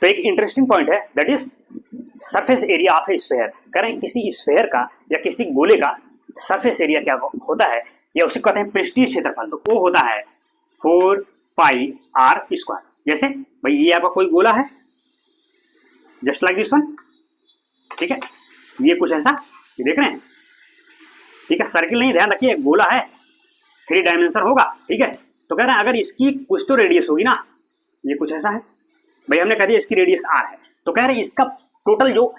तो एक interesting point है that is surface area of A sphere. कह रहे हैं किसी स्फेयर का या किसी गोले का सरफेस एरिया क्या होता है, या उसे कहते हैं पृष्ठीय क्षेत्रफल। तो वो होता है 4 पाई आर स्क्वायर। जैसे भाई ये आपका कोई गोला है जस्ट लाइक दिस वन, ठीक है, ये कुछ ऐसा, ये देख रहे हैं, ठीक है, सर्किल नहीं, ध्यान रखिए गोला है, 3 डायमेंशन होगा, ठीक है। तो कह रहे हैं अगर इसकी कुछ तो रेडियस होगी ना, ये कुछ ऐसा है भाई, हमने कह दिया इसकी रेडियस आर है, तो कह रहे हैं इसका टोटल जो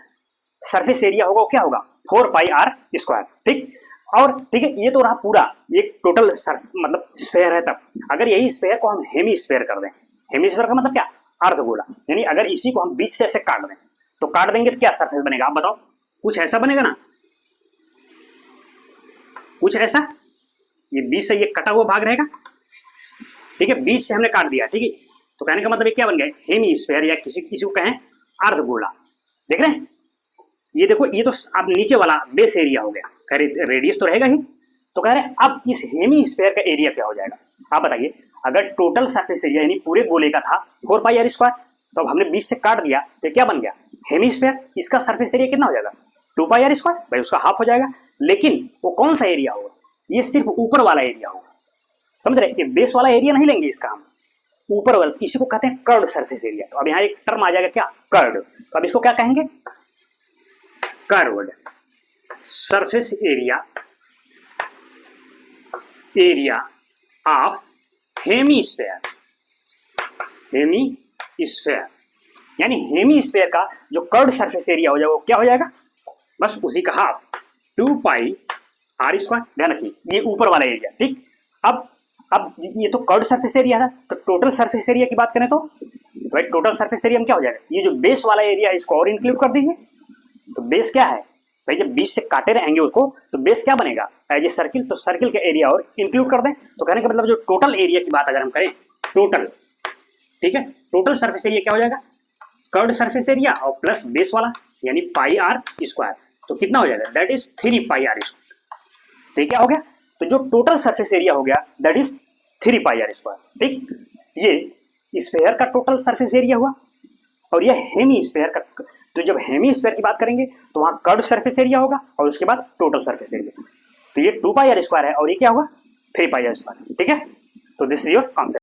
सरफेस एरिया होगा वो क्या होगा 4 पाई आर स्क्वायर, ठीक। और ठीक है, ये तो रहा पूरा एक टोटल मतलब स्फेयर है। तब अगर यही स्फेयर को हम हेमी स्फेयर कर दें, हेमी स्फेयर का मतलब क्या, अर्धगोला, यानी अगर इसी को हम बीच से ऐसे काट दें, तो काट देंगे तो क्या सरफेस बनेगा आप बताओ, कुछ ऐसा बनेगा ना, कुछ ऐसा, ये बीच से ये कटा हुआ भाग रहेगा, ठीक है, बीच से हमने काट दिया, ठीक है। तो कहने का मतलब ये क्या बन गया, हेमी स्फेयर, या किसी को कहें अर्धगोला। देख रहे हैं, ये देखो, ये तो अब नीचे वाला बेस एरिया हो गया, कह रहे रेडियस तो रहेगा ही। तो कह रहे हैं अब इस हेमी स्फेयर का एरिया क्या हो जाएगा, आप बताइए। अगर टोटल सरफेस एरिया यानी पूरे गोले का था 4 पाई आर स्क्वायर, तो अब हमने बीच से काट दिया तो क्या बन गया हेमी स्फेयर। इसका सरफेस एरिया कितना हो जाएगा 2 पाई आर स्क्वायर, भाई उसका हाफ हो जाएगा। लेकिन वो कौन सा एरिया होगा, ये सिर्फ ऊपर वाला एरिया होगा, समझ रहे, ये बेस वाला एरिया नहीं लेंगे इसका हम, ऊपर वाला, इसी को कहते हैं कर्व्ड सरफेस एरिया। तो अब यहाँ एक टर्म आ जाएगा क्या, कर्व्ड। तो अब इसको क्या कहेंगे, curved surface area, area of hemisphere, hemisphere, यानी हेमी स्फेयर का जो कर्व्ड सरफेस एरिया हो जाएगा वो क्या हो जाएगा, बस उसी का हाफ 2 पाई आर स्क्वायर। ध्यान रखिए ये ऊपर वाला एरिया, ठीक। अब ये तो कर्व्ड सरफेस एरिया है, तो टोटल सरफेस एरिया की बात करें तो भाई टोटल सरफेस एरिया में क्या हो जाएगा, ये जो बेस वाला एरिया है इसको और इंक्लूड कर दीजिए। तो बेस क्या है भाई, जब बीच से काटे रहेंगे उसको तो बेस क्या बनेगा एज ए सर्किल, तो सर्किल का एरिया और इंक्लूड कर दें। तो कहने का मतलब जो टोटल एरिया की बात अगर हम करें, टोटल, ठीक है, टोटल सरफेस एरिया क्या हो जाएगा, कर्व्ड सरफेस एरिया और प्लस बेस वाला यानी पाई आर स्क्वायर। तो कितना हो जाएगा, that is 3 pi r square. ठीक है, हो गया। तो जो टोटल सरफेस एरिया हो गया that is 3 pi r square, ठीक। ये स्फेयर का टोटल सरफेस एरिया हुआ, और ये हेमी स्फेयर का। तो जब हेमी स्फेयर की बात करेंगे तो वहां कर्व्ड सरफेस एरिया होगा और उसके बाद टोटल सरफेस एरिया। तो ये 2 पाई आर स्क्वायर है और ये क्या होगा 3 पाई आर स्क्वायर, ठीक है। तो दिस इज योर कॉन्सेप्ट।